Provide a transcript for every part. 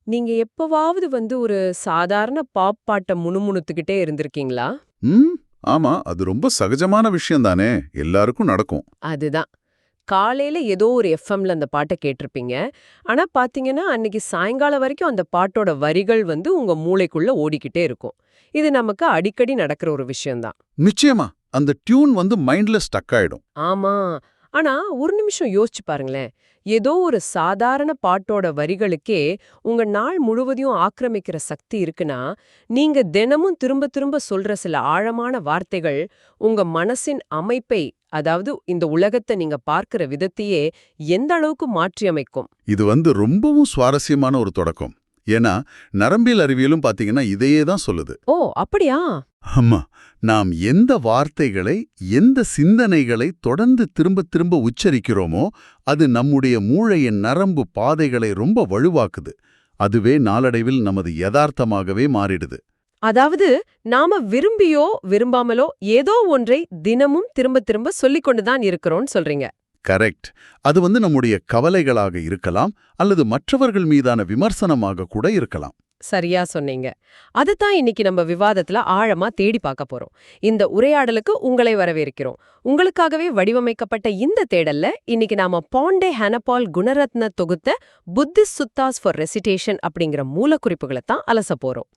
நீங்க எப்பவாவது ஒரு சாதாரண பாப் பாட்ட முணுமுணுத்துக்கிட்டே இருந்திருக்கீங்களா? ம் ஆமா, அது ரொம்ப சகஜமான விஷயம் தானே. எல்லாருக்கும் நடக்கும். அதுதான். காலையில ஏதோ ஒரு எஃப்எம்ல அந்த பாட்ட கேட்டிருப்பீங்க. ஆனா பாத்தீங்கன்னா, அன்னைக்கு சாயங்காலம் வரைக்கும் அந்த பாட்டோட வரிகள் உங்க மூளைக்குள்ள ஓடிக்கிட்டே இருக்கும். இது நமக்கு அடிக்கடி நடக்கிற ஒரு விஷயம் தான். நிச்சயமா. அந்த டியூன் மைண்ட்ல ஸ்டக் ஆயிடும். ஆமா. ஆனா, ஒரு நிமிஷம் யோசிச்சு பாருங்களேன். ஏதோ ஒரு சாதாரண பாட்டோட வரிகளுக்கே உங்க நாள் முழுவதையும் ஆக்கிரமிக்கிற சக்தி இருக்குன்னா, நீங்க தினமும் திரும்ப திரும்ப சொல்ற சில ஆழமான வார்த்தைகள் உங்க மனசின் அமைப்பை, அதாவது இந்த உலகத்தை நீங்க பார்க்கிற விதத்தையே எந்த அளவுக்கு மாற்றியமைக்கும். இது ரொம்பவும் சுவாரஸ்யமான ஒரு தொடக்கம். ஏன்னா, நரம்பியல் அறிவியலும் பாத்தீங்கன்னா இதையே தான் சொல்லுது. ஓ, அப்படியா? ஆமா. நாம் எந்த வார்த்தைகளை, எந்த சிந்தனைகளை தொடர்ந்து திரும்ப திரும்ப உச்சரிக்கிறோமோ, அது நம்முடைய மூளையின் நரம்பு பாதைகளை ரொம்ப வலுவாக்குது. அதுவே நாளடைவில் நமது யதார்த்தமாகவே மாறிடுது. அதாவது, நாம விரும்பியோ விரும்பாமலோ ஏதோ ஒன்றை தினமும் திரும்ப திரும்ப சொல்லிக் கொண்டுதான் இருக்கிறோம்னு சொல்றீங்க. கரெக்ட். அது நம்முடைய கவலைகளாக இருக்கலாம், அல்லது மற்றவர்கள் மீதான விமர்சனமாக கூட இருக்கலாம். சரியா சொன்னீங்க. அதுதான் இன்னைக்கு நம்ம விவாதத்துல ஆழமா தேடி பார்க்க போறோம். இந்த உரையாடலுக்கு உங்களை வரவேற்கிறோம். உங்களுக்காகவே வடிவமைக்கப்பட்ட இந்த தேடல்ல இன்னைக்கு நாம பாண்டே ஹனபால் குணரத்ன தொகுத்த புத்திஸ்ட் சுத்தாஸ் ஃபார் ரெசிடேஷன் அப்படிங்கிற மூலக்குறிப்புகளை தான் அலச போறோம்.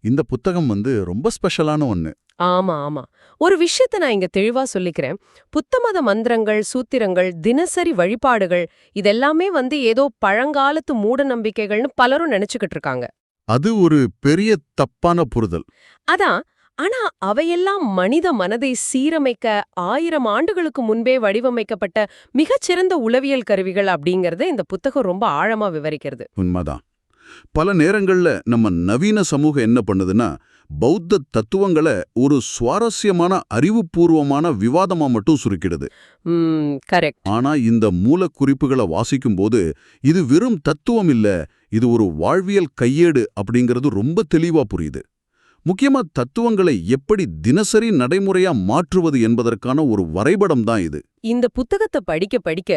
இந்த புத்தகம் ரொம்ப ஸ்பெஷலான ஒன்னு. ஆமா ஆமா. ஒரு விஷயத்தை நான் இங்க தெளிவா சொல்லிக்கிறேன். புத்தமத மந்திரங்கள், சூத்திரங்கள், தினசரி வழிபாடுகள் இதெல்லாமே ஏதோ பழங்காலத்து மூட நம்பிக்கைகள்னு பலரும் நினைச்சுக்கிட்டு இருக்காங்க. அது ஒரு பெரிய தப்பான புரிதல். அதான். ஆனா அவையெல்லாம் மனித மனதை சீரமைக்க 1000 ஆண்டுகளுக்கு முன்பே வடிவமைக்கப்பட்ட மிகச்சிறந்த உளவியல் கருவிகள் அப்படிங்கறத இந்த புத்தகம் ரொம்ப ஆழமா விவரிக்கிறது. உண்மைதான். பல நேரங்கள்ல நம்ம நவீன சமூகம் என்ன பண்ணுதுன்னா, பௌத்த தத்துவங்களை ஒரு சுவாரஸ்யமான அறிவுபூர்வமான விவாதமா மட்டும் சுருக்கிடுது. கரெக்ட். ஆனா இந்த மூலக்குறிப்புகளை வாசிக்கும் போது இது வெறும் தத்துவம் இல்ல, இது ஒரு வாழ்வியல் கையேடு அப்படிங்கிறது ரொம்ப தெளிவா புரியுது. முக்கியமா தத்துவங்களை எப்படி தினசரி நடைமுறையா மாற்றுவது என்பதற்கான ஒரு வரைபடம் தான் இது. இந்த புத்தகத்தை படிக்க படிக்க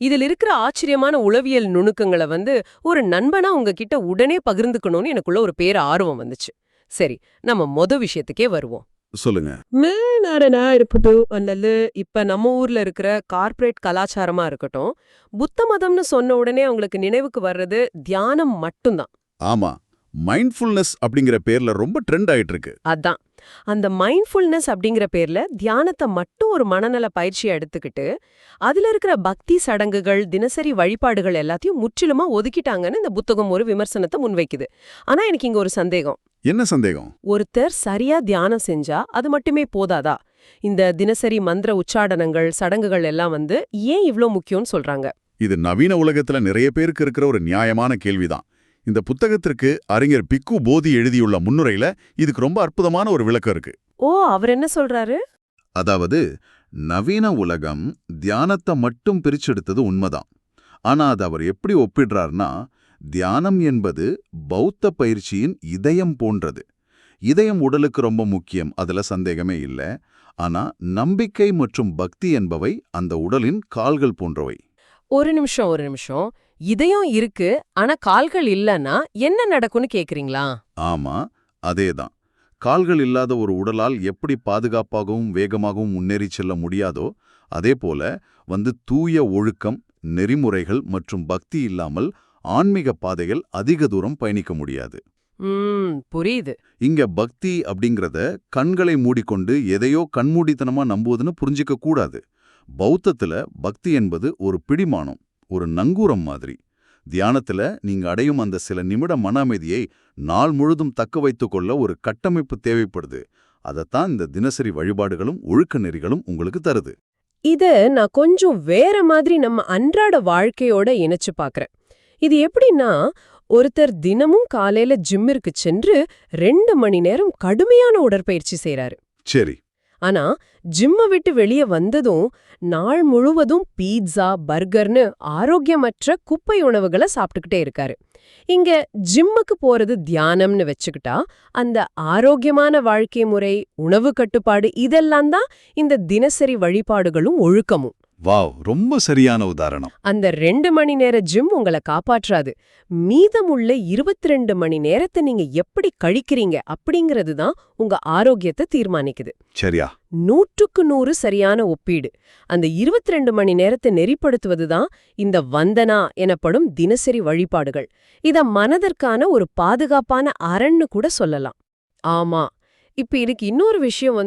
இதில் இருக்கிற ஆச்சரியமான உளவியல் நுணுக்கங்களை ஒரு நண்பனா உங்ககிட்ட உடனே பகிர்ந்துக்கணும்னு எனக்குள்ள ஒரு ஆர்வம் வந்துச்சு. சரி, நம்ம விஷயத்துக்கே வருவோம். சொல்லுங்க. மேனாரனா இருக்கட்டும், அல்லது இப்ப நம்ம ஊர்ல இருக்கிற கார்ப்பரேட் கலாச்சாரமா இருக்கட்டும், புத்த மதம்னு சொன்ன உடனே அவங்களுக்கு நினைவுக்கு வர்றது தியானம் மட்டும்தான். ஆமா, மைண்ட்ஃபுல்னஸ் அப்படிங்கிற பேர்ல ரொம்ப ட்ரெண்ட் ஆயிட்டு இருக்கு. அதான். அந்த மைண்ட்ஃபுல்னஸ் அப்படிங்கிற பேர்ல தியானத்தை மட்டும் ஒரு மனநல பயிற்சியை எடுத்துக்கிட்டு அதுல இருக்கிற பக்தி சடங்குகள், தினசரி வழிபாடுகள் எல்லாத்தையும் முற்றிலுமா ஒதுக்கிட்டாங்கன்னு இந்த புத்தகம் ஒரு விமர்சனத்தை முன்வைக்குது. ஆனா எனக்கு இங்க ஒரு சந்தேகம். என்ன சந்தேகம்? ஒருத்தர் சரியா தியானம் செஞ்சா அது மட்டுமே போதாதா? இந்த தினசரி மந்திர உச்சாடனங்கள், சடங்குகள் எல்லாம் ஏன் இவ்ளோ முக்கியம்னு சொல்றாங்க? இது நவீன உலகத்துல நிறைய பேருக்கு இருக்கிற ஒரு நியாயமான கேள்விதான். இந்த புத்தகத்திற்கு அறிஞர் பிக்கு போதி எழுதியுள்ள முன்னுரையில இதுக்கு ரொம்ப அற்புதமான ஒரு விளக்கம் இருக்கு. ஓ, அவர் என்ன சொல்றாரு? அதாவது, நவீன உலகம் தியானத்தை மட்டும் பிரிச்செடுத்தது உண்மைதான். ஆனா அது அவர் எப்படி ஒப்பிடுறார்னா, தியானம் என்பது பௌத்த பயிற்சியின் இதயம் போன்றது. இதயம் உடலுக்கு ரொம்ப முக்கியம், அதுல சந்தேகமே இல்லை. ஆனா நம்பிக்கை மற்றும் பக்தி என்பவை அந்த உடலின் கால்கள் போன்றவை. ஒரு நிமிஷம். இதயம் இருக்கு, ஆனா கால்கள் இல்லன்னா என்ன நடக்கும்னு கேக்குறீங்களா? ஆமா, அதேதான். கால்கள் இல்லாத ஒரு உடலால் எப்படி பாதுகாப்பாகவும் வேகமாகவும் முன்னேறி செல்ல முடியாதோ, அதே போல தூய ஒழுக்கம், நெறிமுறைகள் மற்றும் பக்தி இல்லாமல் ஆன்மீக பாதைகள் அதிக தூரம் பயணிக்க முடியாது. புரியுது. இங்க பக்தி அப்படிங்கறத கண்களை மூடிக்கொண்டு எதையோ கண்மூடித்தனமா நம்புவதுன்னு புரிஞ்சிக்க கூடாது. பௌத்தத்துல பக்தி என்பது ஒரு பிடிமானம், ஒரு நங்கூரம் மாதிரி. தியானத்துல நீங்க அடையும் அந்த சில நிமிட மன அமைதியை நாள் முழுதும் தக்க வைத்துக் கொள்ள ஒரு கட்டமைப்பு தேவைப்படுது. அதத்தான் இந்த தினசரி வழிபாடுகளும் ஒழுக்க நெறிகளும் உங்களுக்கு தருது. இத நான் கொஞ்சம் வேற மாதிரி நம்ம அன்றாட வாழ்க்கையோட இணைச்சு பாக்குறேன். இது எப்படின்னா, ஒருத்தர் தினமும் காலையில ஜிம்மிற்கு சென்று 2 மணி நேரம் கடுமையான உடற்பயிற்சி செய்றாரு. சரி. ஆனா ஜிம்ம விட்டு வெளியே வந்ததும் நாள் முழுவதும் பீட்சா, பர்கர்னு ஆரோக்கியமற்ற குப்பை உணவுகளை சாப்பிட்டுக்கிட்டே இருக்காரு. இங்க ஜிம்முக்கு போறது தியானம்னு வச்சுக்கிட்டா, அந்த ஆரோக்கியமான வாழ்க்கை முறை, உணவு கட்டுப்பாடு இதெல்லாம் தான் இந்த தினசரி வழிபாடுகளும் ஒழுக்கமும். வாவ், ரொம்ப சரியான உதாரணம். அந்த 2 மணி நேர ஜிம் உங்களை காப்பாற்றாது. மீதமுள்ள 22 மணி நேரத்தை நீங்க எப்படி கழிக்கிறீங்க அப்படிங்கிறது தான் உங்க ஆரோக்கியத்தை தீர்மானிக்குது. சரியா? 100க்கு 100 சரியான ஒப்பீடு. அந்த 22 மணி நேரத்தை நெறிப்படுத்துவது தான் இந்த வந்தனா எனப்படும் தினசரி வழிபாடுகள். இத மனதிற்கான ஒரு பாதுகாப்பான அரண்னு கூட சொல்லலாம். ஆமா. இப்ப எனக்கு இன்னொரு விஷயம்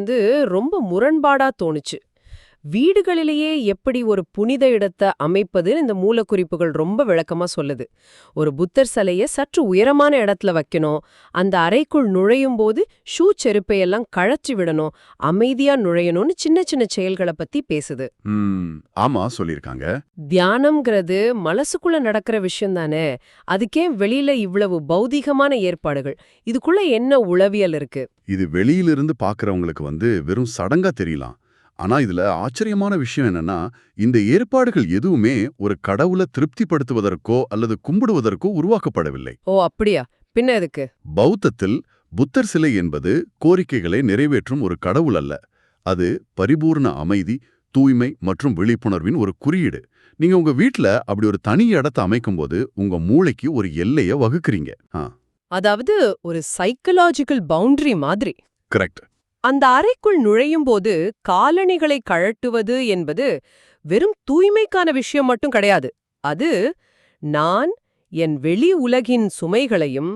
ரொம்ப முரண்பாடா தோணுச்சு. வீடுகளிலேயே எப்படி ஒரு புனித இடத்தை அமைப்பது இந்த மூலக்குறிப்புகள் ரொம்ப விளக்கமா சொல்லுது. ஒரு புத்தர் சிலைய சற்று உயரமான இடத்துல வைக்கணும், அந்த அறைக்குள் நுழையும் போது ஷூ செருப்பையெல்லாம் கழற்றி விடணும், அமைதியா நுழையணும்னு சின்ன சின்ன செயல்களை பத்தி பேசுது. ஆமா, சொல்லிருக்காங்க. தியானம்ங்கிறது மனசுக்குள்ள நடக்கிற விஷயம் தானே, அதுக்கே வெளியில இவ்வளவு பௌதீகமான ஏற்பாடுகள்? இதுக்குள்ள என்ன உளவியல் இருக்கு? இது வெளியிலிருந்து பாக்குறவங்களுக்கு வெறும் சடங்கா தெரியலாம். ஆனா இதுல ஆச்சரியமான விஷயம் என்னன்னா, இந்த ஏற்பாடுகள் எதுவுமே ஒரு கடவுளை திருப்திப்படுத்துவதற்கோ அல்லது கும்பிடுவதற்கோ உருவாக்கப்படவில்லை. ஓ அப்படியா? பின்ன எதுக்கு? பௌத்தத்தில் புத்தர் சிலை என்பது கோரிக்கைகளை நிறைவேற்றும் ஒரு கடவுள் அல்ல. அது பரிபூர்ண அமைதி, தூய்மை மற்றும் விழிப்புணர்வின் ஒரு குறியீடு. நீங்க உங்க வீட்ல அப்படி ஒரு தனி இடத்தை அமைக்கும்போது உங்க மூளைக்கு ஒரு எல்லைய வகுக்கிறீங்க. அதாவது ஒரு சைக்கலாஜிக்கல் பவுண்டரி மாதிரி. கரெக்ட். அந்த அறைக்குள் நுழையும்போது காலணிகளை கழட்டுவது என்பது வெறும் தூய்மைக்கான விஷயம் மட்டும் கிடையாது. அது நான் என் வெளி உலகின் சுமைகளையும்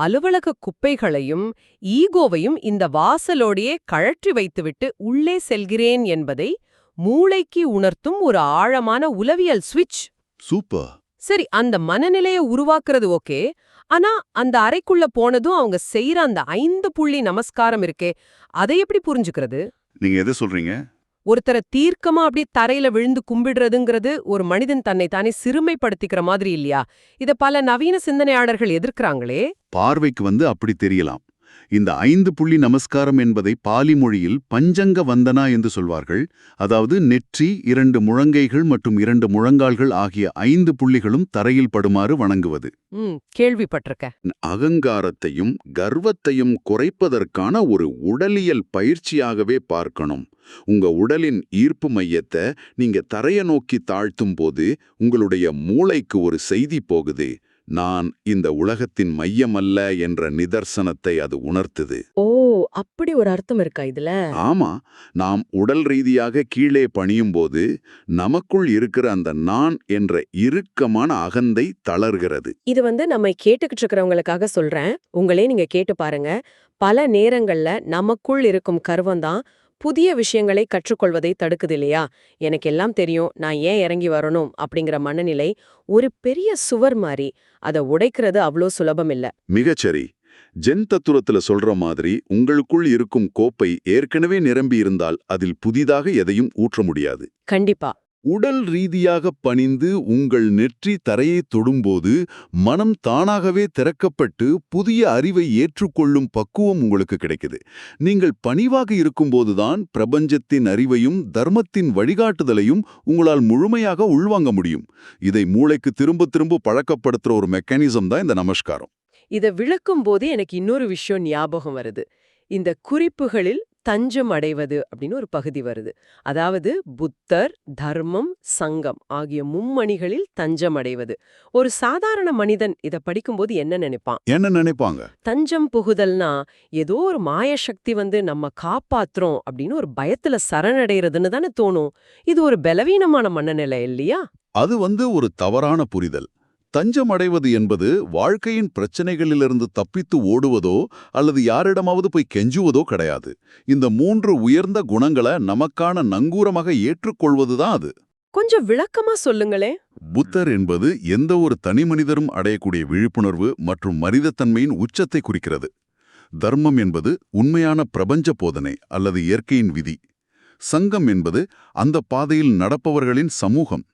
அலுவலக குப்பைகளையும் ஈகோவையும் இந்த வாசலோடையே கழற்றி வைத்துவிட்டு உள்ளே செல்கிறேன் என்பதை மூளைக்கு உணர்த்தும் ஒரு ஆழமான உளவியல் ஸ்விட்ச். சூப்பர். சரி, அந்த மனநிலையை உருவாக்குறது ஓகே. ஆனா அந்த அறைக்குள்ள போனதும் அவங்க செய்யற அந்த 5 புள்ளி நமஸ்காரம் இருக்கே, அதை எப்படி புரிஞ்சுக்கிறது? நீங்க எதை சொல்றீங்க? ஒருத்தரை தீர்க்கமா அப்படியே தரையில விழுந்து கும்பிடுறதுங்கிறது ஒரு மனிதன் தன்னை தானே சிறுமைப்படுத்திக்கிற மாதிரி இல்லையா? இத பல நவீன சிந்தனையாளர்கள் எதிர்க்கிறாங்களே. பார்வைக்கு அப்படி தெரியலாம். இந்த 5 புள்ளி நமஸ்காரம் என்பதை பாலி மொழியில் பஞ்சங்க வந்தனா என்று சொல்வார்கள். அதாவது நெற்றி, 2 முழங்கைகள் மற்றும் 2 முழங்கால்கள் ஆகிய 5 புள்ளிகளும் தரையில் படுமாறு வணங்குவது. கேள்விப்பட்டிருக்கேன். அகங்காரத்தையும் கர்வத்தையும் குறைப்பதற்கான ஒரு உடலியல் பயிற்சியாகவே பார்க்கணும். உங்க உடலின் ஈர்ப்பு மையத்தை நீங்க தரைய நோக்கி தாழ்த்தும் போது உங்களுடைய மூளைக்கு ஒரு செய்தி போகுது. நான் இந்த உலகத்தின் மையம் அல்ல என்ற நிதர்சனத்தை அது உணர்த்துது. ஓ, அப்படி ஒரு அர்த்தம் இருக்கா இதுல? ஆமா, நாம் உடல் ரீதியாக கீழே பணியும் போது நமக்குள் இருக்கிற அந்த நான் என்ற இறுக்கமான அகந்தை தளர்கிறது. இது நம்ம கேட்டுக்கிட்டு இருக்கிறவங்களுக்காக சொல்றேன். உங்களே நீங்க கேட்டு பாருங்க. பல நேரங்கள்ல நமக்குள் இருக்கும் கர்வம்தான் புதிய விஷயங்களை கற்றுக்கொள்வதை தடுக்குது இல்லையா? எனக்கு எல்லாம் தெரியும், நான் ஏன் இறங்கி வரணும் அப்படிங்கிற மனநிலை ஒரு பெரிய சுவர் மாதிரி. அதை உடைக்கிறது அவ்வளோ சுலபம் இல்ல. மிகச்சரி. ஜென் தத்துவத்துல சொல்ற மாதிரி உங்களுக்குள் இருக்கும் கோப்பை ஏற்கனவே நிரம்பி இருந்தால் அதில் புதிதாக எதையும் ஊற்ற முடியாது. கண்டிப்பா. உடல் ரீதியாக பணிந்து உங்கள் நெற்றி தரையை தொடும்போது மனம் தானாகவே திறக்கப்பட்டு புதிய அறிவை ஏற்றுக்கொள்ளும் பக்குவம் உங்களுக்கு கிடைக்குது. நீங்கள் பணிவாக இருக்கும்போதுதான் பிரபஞ்சத்தின் அறிவையும் தர்மத்தின் வழிகாட்டுதலையும் உங்களால் முழுமையாக உள்வாங்க முடியும். இதை மூளைக்கு திரும்ப திரும்ப பழக்கப்படுத்துற ஒரு மெக்கானிசம் தான் இந்த நமஸ்காரம். இதை விளக்கும் போது எனக்கு இன்னொரு விஷயம் ஞாபகம் வருது. இந்த குறிப்புகளில் தஞ்சம் அடைவது அப்படின்னு ஒரு பகுதி வருது. அதாவது புத்தர், தர்மம், சங்கம் ஆகிய மும்மணிகளில் தஞ்சம் அடைவது. ஒரு சாதாரண மனிதன் இத படிக்கும்போது என்ன நினைப்பாங்க? தஞ்சம் புகுதல்னா ஏதோ ஒரு மாய சக்தி நம்ம காப்பாத்துறோம் அப்படின்னு ஒரு பயத்துல சரணடைறதுன்னு தானே தோணும். இது ஒரு பலவீனமான மனநிலை இல்லையா? அது ஒரு தவறான புரிதல். தஞ்சம் அடைவது என்பது வாழ்க்கையின் பிரச்சனைகளிலிருந்து தப்பித்து ஓடுவதோ அல்லது யாரிடமாவது போய் கெஞ்சுவதோ கிடையாது. இந்த 3 உயர்ந்த குணங்களை நமக்கான நங்கூரமாக ஏற்றுக்கொள்வதுதான் அது. கொஞ்சம் விளக்கமா சொல்லுங்களே. புத்தர் என்பது எந்த ஒரு தனி மனிதரும் அடையக்கூடிய விழிப்புணர்வு மற்றும் மனிதத்தன்மையின் உச்சத்தை குறிக்கிறது. தர்மம் என்பது உண்மையான பிரபஞ்ச போதனை அல்லது இயற்கையின் விதி. சங்கம் என்பது அந்த பாதையில் நடப்பவர்களின் சமூகம்.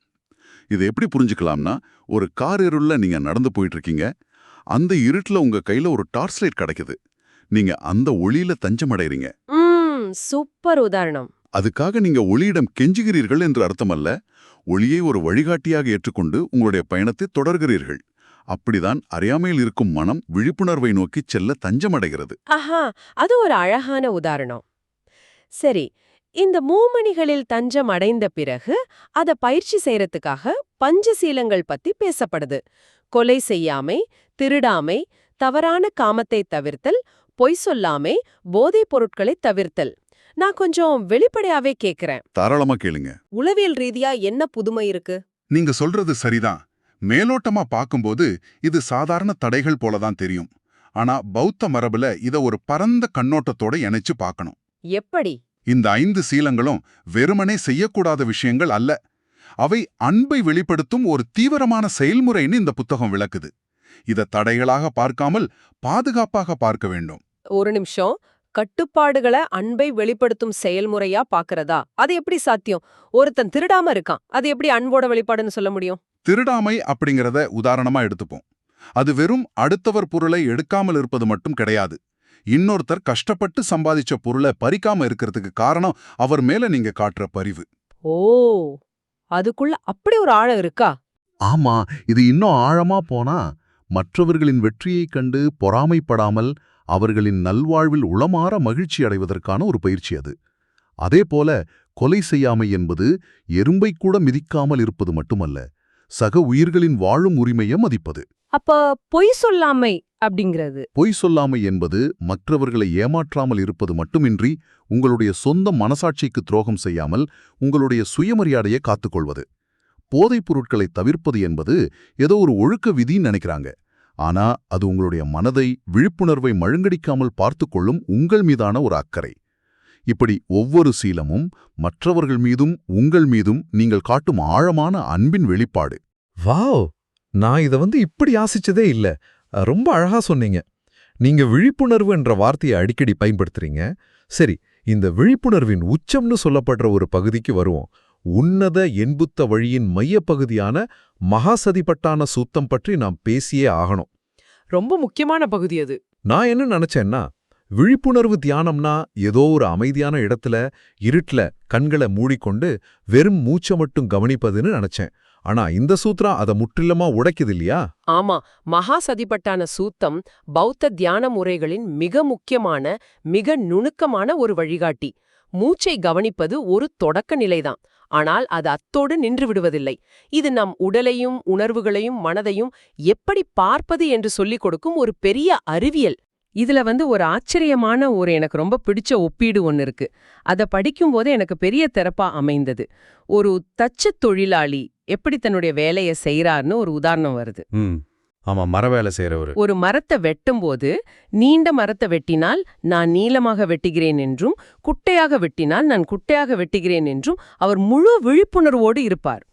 இதை எப்படி புரிஞ்சுக்கலாம்னா, ஒரு கார் இருள்ல நீங்க நடந்து போயிட்டு இருக்கீங்க. அந்த இருட்டுல உங்க கையில ஒரு டார்ச் லைட் கிடைக்குது. நீங்க அந்த ஒளியில தஞ்சம் அடைறீங்க. சூப்பர் உதாரணம். அதுக்காக நீங்க ஒளியிடம் கெஞ்சுகிறீர்கள் என்று அர்த்தமல்ல. ஒளியை ஒரு வழிகாட்டியாக ஏற்றுக்கொண்டு உங்களுடைய பயணத்தை தொடர்கிறீர்கள். அப்படிதான் அறியாமையில் இருக்கும் மனம் விழிப்புணர்வை நோக்கி செல்ல தஞ்சமடைகிறது. ஆஹா, அது ஒரு அழகான உதாரணம். சரி, இந்த மூமணிகளில் தஞ்சம் அடைந்த பிறகு அத பயிற்சி செய்யறதுக்காக பஞ்சசீலங்கள் பத்தி பேசப்படுது. கொலை செய்யாமை, திருடாமை, தவறான காமத்தை தவிர்த்தல், பொய் சொல்லாமை, போதைப் பொருட்களை தவிர்த்தல். நான் கொஞ்சம் வெளிப்படையாவே கேக்குறேன். தாராளமா கேளுங்க. உளவியல் ரீதியா என்ன புதுமை இருக்கு? நீங்க சொல்றது சரிதான். மேலோட்டமா பார்க்கும்போது இது சாதாரண தடைகள் போலதான் தெரியும். ஆனா பௌத்த மரபுல இத ஒரு பரந்த கண்ணோட்டத்தோட இணைச்சு பார்க்கணும். எப்படி? இந்த 5 சீலங்களும் வெறுமனே செய்யக்கூடாத விஷயங்கள் அல்ல. அவை அன்பை வெளிப்படுத்தும் ஒரு தீவிரமான செயல்முறைன்னு இந்த புத்தகம் விளக்குது. இத தடைகளாக பார்க்காமல் பாதுகாப்பாக பார்க்க வேண்டும். ஒரு நிமிஷம். கட்டுப்பாடுகளை அன்பை வெளிப்படுத்தும் செயல்முறையா பாக்குறதா? அது எப்படி சாத்தியம்? ஒருத்தன் திருடாம இருக்கான், அது எப்படி அன்போட வெளிப்பாடுன்னு சொல்ல முடியும்? திருடாமை அப்படிங்கறத உதாரணமா எடுத்துப்போம். அது வெறும் அடுத்தவர் பொருளை எடுக்காமல் இருப்பது மட்டும் கிடையாது. இன்னொருத்தர் கஷ்டப்பட்டு சம்பாதிச்ச பொருளை பறிக்காம இருக்கிறதுக்கு காரணம் அவர் மேல நீங்க காட்டுற பரிவு. ஓ, அதுக்குள்ள அப்படி ஒரு ஆழம் இருக்கா? ஆமா, இது இன்னும் ஆழமா போனா மற்றவர்களின் வெற்றியைக் கண்டு பொறாமைப்படாமல் அவர்களின் நல்வாழ்வில் உளமாற மகிழ்ச்சி அடைவதற்கான ஒரு பயிற்சி அது. அதேபோல கொலை செய்யாமை என்பது எறும்பை கூட மிதிக்காமல் இருப்பது மட்டுமல்ல, சக உயிர்களின் வாழும் உரிமையை மதிப்பது. அப்ப பொய் சொல்லாமை அப்படிங்கிறது? பொய் சொல்லாமை என்பது மற்றவர்களை ஏமாற்றாமல் இருப்பது மட்டுமின்றி உங்களுடைய சொந்த மனசாட்சிக்கு துரோகம் செய்யாமல் உங்களுடைய சுயமரியாதையை காத்துக்கொள்வது. போதைப் பொருட்களை தவிர்ப்பது என்பது ஏதோ ஒரு ஒழுக்க விதின்னு நினைக்கிறாங்க. ஆனா அது உங்களுடைய மனதை, விழிப்புணர்வை மழுங்கடிக்காமல் பார்த்துக்கொள்ளும் உங்கள் மீதான ஒரு அக்கறை. இப்படி ஒவ்வொரு சீலமும் மற்றவர்கள் மீதும் உங்கள் மீதும் நீங்கள் காட்டும் ஆழமான அன்பின் வெளிப்பாடு. வாவ், நான் இத இப்படி யாசிச்சதே இல்ல. ரொம்ப அழகா சொன்னீங்க. நீங்க விழிப்புணர்வு என்ற வார்த்தையை அடிக்கடி பயன்படுத்துறீங்க. சரி, இந்த விழிப்புணர்வின் உச்சம்னு சொல்லப்படுற ஒரு பகுதிக்கு வருவோம். உன்னத என்புத்த வழியின் மையப்பகுதியான மகாசதிபட்டான சூத்தம் பற்றி நாம் பேசியே ஆகணும். ரொம்ப முக்கியமான பகுதி அது. நான் என்ன நினைச்சேன்னா, விழிப்புணர்வு தியானம்னா ஏதோ ஒரு அமைதியான இடத்துல இருட்டுல கண்களை மூடிக்கொண்டு வெறும் மூச்சை மட்டும் கவனிப்பதுன்னு நினைச்சேன். ஆனா இந்த சூத்திரம் அதை முற்றிலுமா உடைக்குது இல்லையா? ஆமா, மகாசதிபட்டான சூத்தம் பௌத்த தியான முறைகளின் மிக முக்கியமான, மிக நுணுக்கமான ஒரு வழிகாட்டி. மூச்சை கவனிப்பது ஒரு தொடக்க நிலைதான். ஆனால் அது அத்தோடு நின்று விடுவதில்லை. இது நம் உடலையும் உணர்வுகளையும் மனதையும் எப்படி பார்ப்பது என்று சொல்லிக் கொடுக்கும் ஒரு பெரிய அறிவியல். இதுல ஒரு ஆச்சரியமான எனக்கு ரொம்ப பிடிச்ச ஒப்பீடு ஒன்னு இருக்கு. அத படிக்கும்போது எனக்கு பெரிய திறப்பா அமைந்தது. ஒரு தச்சு தொழிலாளி எப்படி தன்னுடைய வேலையை செய்யறாருன்னு ஒரு உதாரணம் வருது. ஆமா, மரவேலை செய்யறவரு ஒரு மரத்தை வெட்டும்போது, நீண்ட மரத்தை வெட்டினால் நான் நீளமாக வெட்டுகிறேன் என்றும், குட்டையாக வெட்டினால் நான் குட்டையாக வெட்டுகிறேன் என்றும் அவர் முழு விழிப்புணர்வோடு இருப்பார்.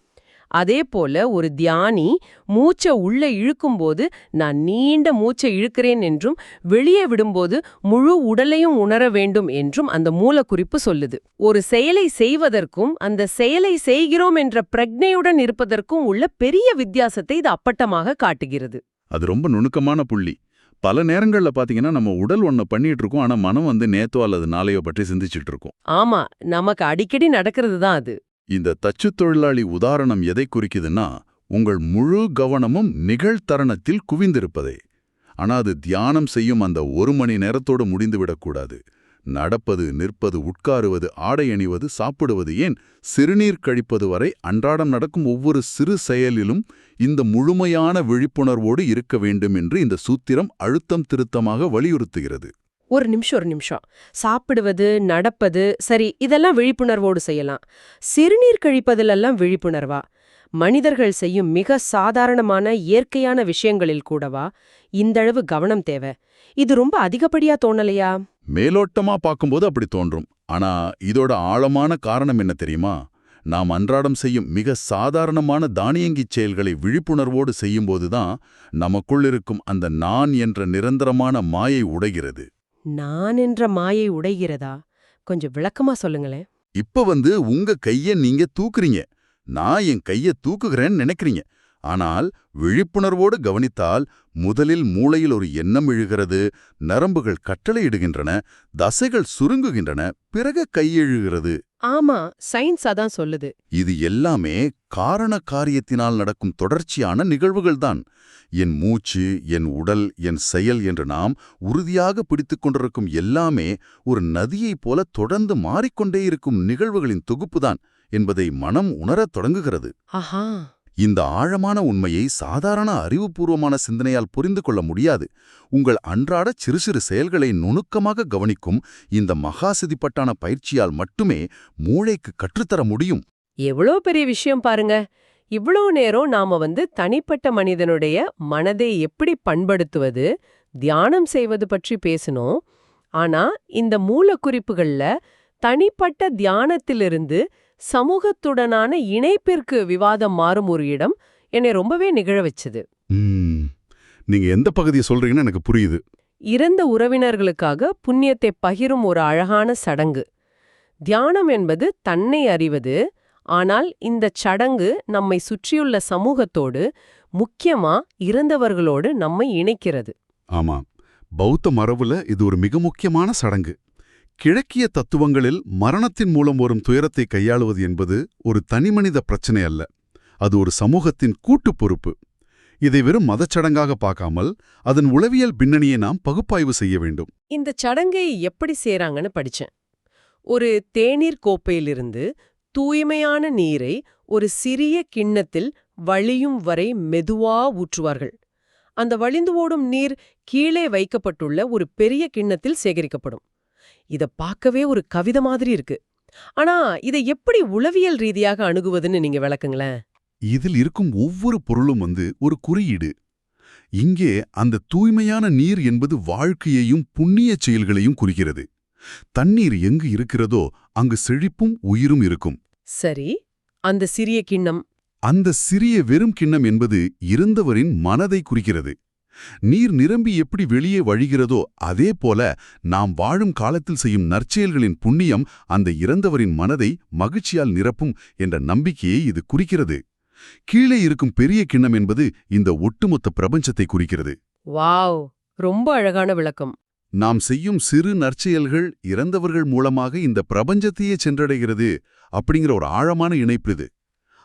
அதே போல ஒரு தியானி மூச்சை உள்ள இழுக்கும்போது நான் நீண்ட மூச்சை இழுக்கிறேன் என்றும், வெளியே விடும்போது முழு உடலையும் உணர வேண்டும் என்றும் அந்த மூலக்குறிப்பு சொல்லுது. ஒரு செயலை செய்வதற்கும் அந்த செயலை செய்கிறோம் என்ற பிரக்ஞையுடன் இருப்பதற்கும் உள்ள பெரிய வித்தியாசத்தை இது அப்பட்டமாக காட்டுகிறது. அது ரொம்ப நுணுக்கமான புள்ளி. பல நேரங்கள்ல பாத்தீங்கன்னா நம்ம உடல் ஒன்ன பண்ணிட்டு இருக்கோம், ஆனா மனம் நேத்தோ அல்லது நாளையோ பற்றி சிந்திச்சிட்டு இருக்கோம். ஆமா, நமக்கு அடிக்கடி நடக்கிறது தான் அது. இந்த தச்சுத் தொழிலாளி உதாரணம் எதை குறிக்குதுன்னா, உங்கள் முழு கவனமும் நிகழ்தருணத்தில் குவிந்திருப்பதே. ஆனா அது தியானம் செய்யும் அந்த 1 மணி நேரத்தோடு முடிந்துவிடக்கூடாது. நடப்பது, நிற்பது, உட்காருவது, ஆடை அணிவது, சாப்பிடுவது, ஏன் சிறுநீர் கழிப்பது வரை அன்றாடம் நடக்கும் ஒவ்வொரு சிறு செயலிலும் இந்த முழுமையான விழிப்புணர்வோடு இருக்க வேண்டும் என்று இந்த சூத்திரம் அழுத்தம் திருத்தமாக வலியுறுத்துகிறது. ஒரு நிமிஷம். சாப்பிடுவது, நடப்பது, சரி, இதெல்லாம் விழிப்புணர்வோடு செய்யலாம். சிறுநீர் கழிப்பதிலெல்லாம் விழிப்புணர்வா? மனிதர்கள் செய்யும் மிக சாதாரணமான இயற்கையான விஷயங்களில் கூடவா இந்தளவு கவனம் தேவை? இது ரொம்ப அதிகப்படியா தோணலையா? மேலோட்டமா பார்க்கும்போது அப்படி தோன்றும். ஆனா இதோட ஆழமான காரணம் என்ன தெரியுமா? நாம் அன்றாடம் செய்யும் மிக சாதாரணமான தானியங்கிச் செயல்களை விழிப்புணர்வோடு செய்யும்போதுதான் நமக்குள் இருக்கும் அந்த நான் என்ற நிரந்தரமான மாயை உடைகிறது. நான் என்ற மாயை உடைகிறதா? கொஞ்சம் விளக்கமா சொல்லுங்களேன். இப்ப உங்க கைய நீங்க தூக்குறீங்க, நான் என் கைய தூக்குகிறேன்னு நினைக்கிறீங்க. ஆனால் விழிப்புணர்வோடு கவனித்தால் முதலில் மூளையில் ஒரு எண்ணம் எழுகிறது, நரம்புகள் கட்டளையிடுகின்றன, தசைகள் சுருங்குகின்றன, பிறகு கை எழுகிறது. ஆமா, சயின்ஸ் அதான் சொல்லுது. இது எல்லாமே காரண காரியத்தினால் நடக்கும் தொடர்ச்சியான நிகழ்வுகள்தான். என் மூச்சு, என் உடல், என் செயல் என்று நாம் உறுதியாக பிடித்துக் கொண்டிருக்கும் எல்லாமே ஒரு நதியைப் போல தொடர்ந்து மாறிக்கொண்டே இருக்கும் நிகழ்வுகளின் தொகுப்புதான் என்பதை மனம் உணரத் தொடங்குகிறது. ஆஹா. இந்த ஆழமான உண்மையை சாதாரண அறிவுபூர்வமான சிந்தனையால் புரிந்து கொள்ள முடியாது. உங்கள் அன்றாட சிறு சிறு செயல்களை நுணுக்கமாக கவனிக்கும் இந்த மகாசிதிப்பட்டான பயிற்சியால் மட்டுமே மூளைக்கு கற்றுத்தர முடியும். எவ்வளோ பெரிய விஷயம் பாருங்க. இவ்வளோ நேரம் நாம தனிப்பட்ட மனிதனுடைய மனதை எப்படி பண்படுத்துவது, தியானம் செய்வது பற்றி பேசினோம். ஆனா இந்த மூலக்குறிப்புகள்ல தனிப்பட்ட தியானத்திலிருந்து சமூகத்துடனான இணைப்பிற்கு விவாதம் மாறும் ஒரு இடம் என்னை ரொம்பவே நிகழ வச்சது. நீங்க எந்த பகுதியை சொல்றீங்கன்னு எனக்கு புரியுது. இறந்த உறவினர்களுக்காக புண்ணியத்தை பகிரும் ஒரு அழகான சடங்கு. தியானம் என்பது தன்னை அறிவது. ஆனால் இந்தச் சடங்கு நம்மை சுற்றியுள்ள சமூகத்தோடு, முக்கியமா இறந்தவர்களோடு நம்மை இணைக்கிறது. ஆமா, பௌத்த மரபுல இது ஒரு மிக முக்கியமான சடங்கு. கிழக்கிய தத்துவங்களில் மரணத்தின் மூலம் வரும் துயரத்தை கையாளுவது என்பது ஒரு தனிமனித பிரச்சனை அல்ல. அது ஒரு சமூகத்தின் கூட்டு பொறுப்பு. இதை வெறும் மதச்சடங்காக பார்க்காமல் அதன் உளவியல் பின்னணியை நாம் பகுப்பாய்வு செய்ய வேண்டும். இந்த சடங்கை எப்படி செய்றாங்கன்னு படிச்சேன். ஒரு தேநீர் கோப்பையிலிருந்து தூய்மையான நீரை ஒரு சிறிய கிண்ணத்தில் வழியும் வரை மெதுவா ஊற்றுவார்கள். அந்த வழிந்து ஓடும் நீர் கீழே வைக்கப்பட்டுள்ள ஒரு பெரிய கிண்ணத்தில் சேகரிக்கப்படும். இத பார்க்கவே ஒரு கவிதை மாதிரி இருக்கு. ஆனா இதை எப்படி உளவியல் ரீதியாக அணுகுவதுன்னு நீங்க விளக்குங்களேன். இதில் இருக்கும் ஒவ்வொரு பொருளும் ஒரு குறியீடு. இங்கே அந்த தூய்மையான நீர் என்பது வாழ்க்கையையும் புண்ணிய செயல்களையும் குறிக்கிறது. தண்ணீர் எங்கு இருக்கிறதோ அங்கு செழிப்பும் உயிரும் இருக்கும். சரி, அந்த சிறிய கிண்ணம்? அந்த சிறிய வெறும் கிண்ணம் என்பது இறந்தவரின் மனதை குறிக்கிறது. நீர் நிரம்பி எப்படி வெளியே வழிகிறதோ அதே போல நாம் வாழும் காலத்தில் செய்யும் நற்செயல்களின் புண்ணியம் அந்த இறந்தவரின் மனதை மகிழ்ச்சியால் நிரப்பும் என்ற நம்பிக்கையை இது குறிக்கிறது. கீழே இருக்கும் பெரிய கிண்ணம் என்பது இந்த ஒட்டுமொத்த பிரபஞ்சத்தை குறிக்கிறது. வாவ், ரொம்ப அழகான விளக்கம். நாம் செய்யும் சிறு நற்செயல்கள் இறந்தவர்கள் மூலமாக இந்த பிரபஞ்சத்தையே சென்றடைகிறது அப்படிங்கிற ஒரு ஆழமான இணைப்பு இது.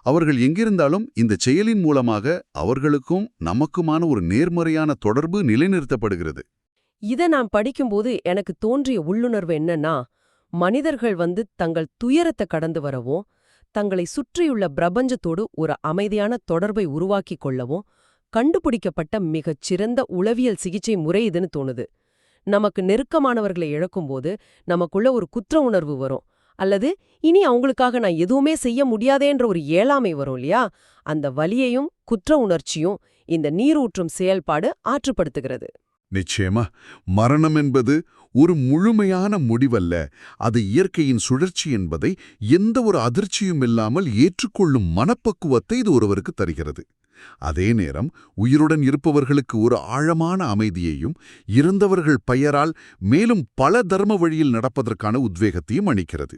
அவர்கள் எங்கிருந்தாலும் இந்த செயலின் மூலமாக அவர்களுக்கும் நமக்குமான ஒரு நேர்மறையான தொடர்பு நிலைநிறுத்தப்படுகிறது. இத நான் படிக்கும்போது எனக்கு தோன்றிய உள்ளுணர்வு என்னன்னா, மனிதர்கள் தங்கள் துயரத்தை கடந்து வரவும், தங்களை சுற்றியுள்ள பிரபஞ்சத்தோடு ஒரு அமைதியான தொடர்பை உருவாக்கிக் கொள்ளவும் கண்டுபிடிக்கப்பட்ட மிகச் சிறந்த உளவியல் சிகிச்சை முறை இதுன்னு தோணுது. நமக்கு நெருக்கமானவர்களை இழக்கும்போது நமக்குள்ள ஒரு குற்ற உணர்வு வரும், அல்லது இனி அவங்களுக்காக நான் எதுவுமே செய்ய முடியாதேன்ற ஒரு ஏளாமை வரும் இல்லையா? அந்த வலியையும் குற்ற உணர்ச்சியும் இந்த நீரூற்றும் செயல்பாடு ஆற்றுப்படுத்துகிறது. நிச்சயமா, மரணம் என்பது ஒரு முழுமையான முடிவல்ல. அது இயற்கையின் சுழற்சி என்பதை எந்த ஒரு அதிர்ச்சியும் இல்லாமல் ஏற்றுக்கொள்ளும் மனப்பக்குவத்தை இது ஒருவருக்கு தருகிறது. அதே நேரம் உயிருடன் இருப்பவர்களுக்கு ஒரு ஆழமான அமைதியையும் இறந்தவர்கள் பெயரால் மேலும் பல தர்ம வழியில் நடப்பதற்கான உத்வேகத்தையும் அளிக்கிறது.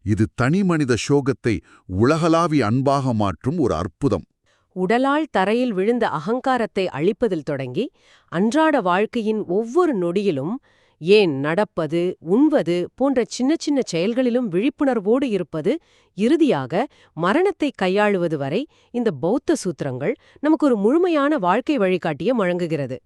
இது தனி மனித சோகத்தை உலகளாவிய அன்பாக மாற்றும் ஒரு அற்புதம். உடலால் தரையில் விழுந்த அகங்காரத்தை அழிப்பதில் தொடங்கி அன்றாட வாழ்க்கையின் ஒவ்வொரு நொடியிலும், ஏன் நடப்பது, உண்வது போன்ற சின்ன சின்ன செயல்களிலும் விழிப்புணர்வோடு இருப்பது, இறுதியாக மரணத்தை கையாளுவது வரை இந்த பௌத்த சூத்திரங்கள் நமக்கு ஒரு முழுமையான வாழ்க்கை வழிகாட்டிய வழங்குகிறது.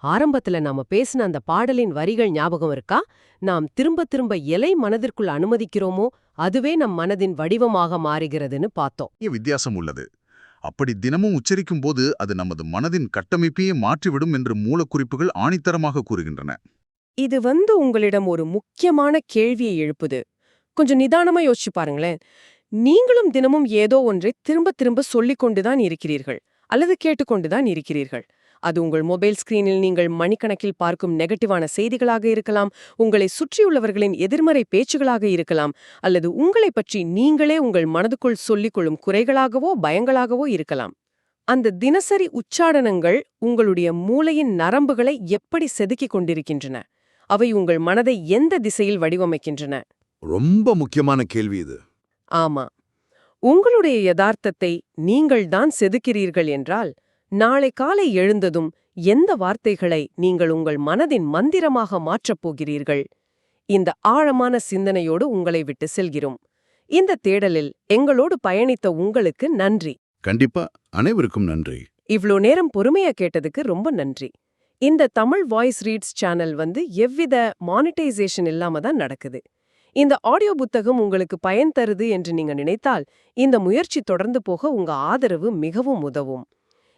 ஆரம்பத்துல நாம பேசின அந்த பாடலின் வரிகள் ஞாபகம் இருக்கா? நாம் திரும்ப திரும்ப எலை மனதிற்குள் அனுமதிக்கிறோமோ அதுவே நம் மனதின் வடிவமாக மாறுகிறதுன்னு பார்த்தோம். வித்தியாசம் உள்ளது. அப்படி தினமும் உச்சரிக்கும் போது அது நமது மனதின் கட்டமைப்பையே மாற்றிவிடும் என்று மூலக்குறிப்புகள் ஆணித்தரமாக கூறுகின்றன. இது உங்களிடம் ஒரு முக்கியமான கேள்வியை எழுப்புது. கொஞ்சம் நிதானமா யோசிச்சு பாருங்களேன். நீங்களும் தினமும் ஏதோ ஒன்றை திரும்ப திரும்ப சொல்லிக் கொண்டுதான் இருக்கிறீர்கள், அல்லது கேட்டுக்கொண்டுதான் இருக்கிறீர்கள். அது உங்கள் மொபைல் ஸ்கிரீனில் நீங்கள் மணிக்கணக்கில் பார்க்கும் நெகட்டிவான செய்திகளாக இருக்கலாம், உங்களை சுற்றியுள்ளவர்களின் எதிர்மறை பேச்சுகளாக இருக்கலாம், அல்லது உங்களை பற்றி நீங்களே உங்கள் மனதுக்குள் சொல்லிக்கொள்ளும் குறைகளாகவோ பயங்களாகவோ இருக்கலாம். அந்த தினசரி உச்சாடனங்கள் உங்களுடைய மூளையின் நரம்புகளை எப்படி செதுக்கிக் கொண்டிருக்கின்றன? அவை உங்கள் மனதை எந்த திசையில் வடிவமைக்கின்றன? ரொம்ப முக்கியமான கேள்வி இது. ஆமா, உங்களுடைய யதார்த்தத்தை நீங்கள்தான் செதுக்கிறீர்கள் என்றால், நாளை காலை எழுந்ததும் எந்த வார்த்தைகளை நீங்கள் உங்கள் மனதின் மந்திரமாக மாற்றப் போகிறீர்கள்? இந்த ஆழமான சிந்தனையோடு உங்களை விட்டு செல்கிறோம். இந்த தேடலில் எங்களோடு பயணித்த உங்களுக்கு நன்றி. கண்டிப்பா அனைவருக்கும் நன்றி. இவ்ளோ நேரம் பொறுமையா கேட்டதுக்கு ரொம்ப நன்றி. இந்த தமிழ் வாய்ஸ் ரீட்ஸ் சேனல் எவ்வித மானிட்டைசேஷன் இல்லாம தான் நடக்குது. இந்த ஆடியோ புத்தகம் உங்களுக்கு பயன் தருது என்று நீங்க நினைத்தால் இந்த முயற்சி தொடர்ந்து போக உங்க ஆதரவு மிகவும் உதவும்.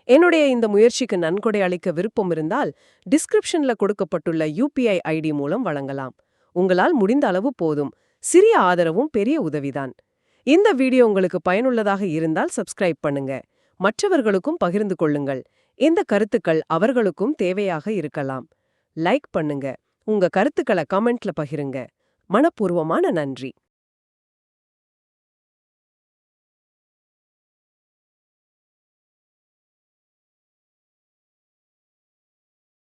என்னுடைய இந்த முயற்சிக்கு நன்கொடை அளிக்க விருப்பம் இருந்தால் டிஸ்கிரிப்ஷன்ல கொடுக்கப்பட்டுள்ள UPI ID மூலம் வழங்கலாம். உங்களால் முடிந்த அளவு போதும். சிறிய ஆதரவும் பெரிய உதவிதான். இந்த வீடியோ உங்களுக்கு பயனுள்ளதாக இருந்தால் சப்ஸ்கிரைப் பண்ணுங்க. மற்றவர்களுக்கும் பகிர்ந்து கொள்ளுங்கள். இந்த கருத்துக்கள் அவர்களுக்கும் தேவையாக இருக்கலாம். லைக் பண்ணுங்க. உங்க கருத்துக்களை கமெண்ட்ல பகிருங்க. மனப்பூர்வமான நன்றி.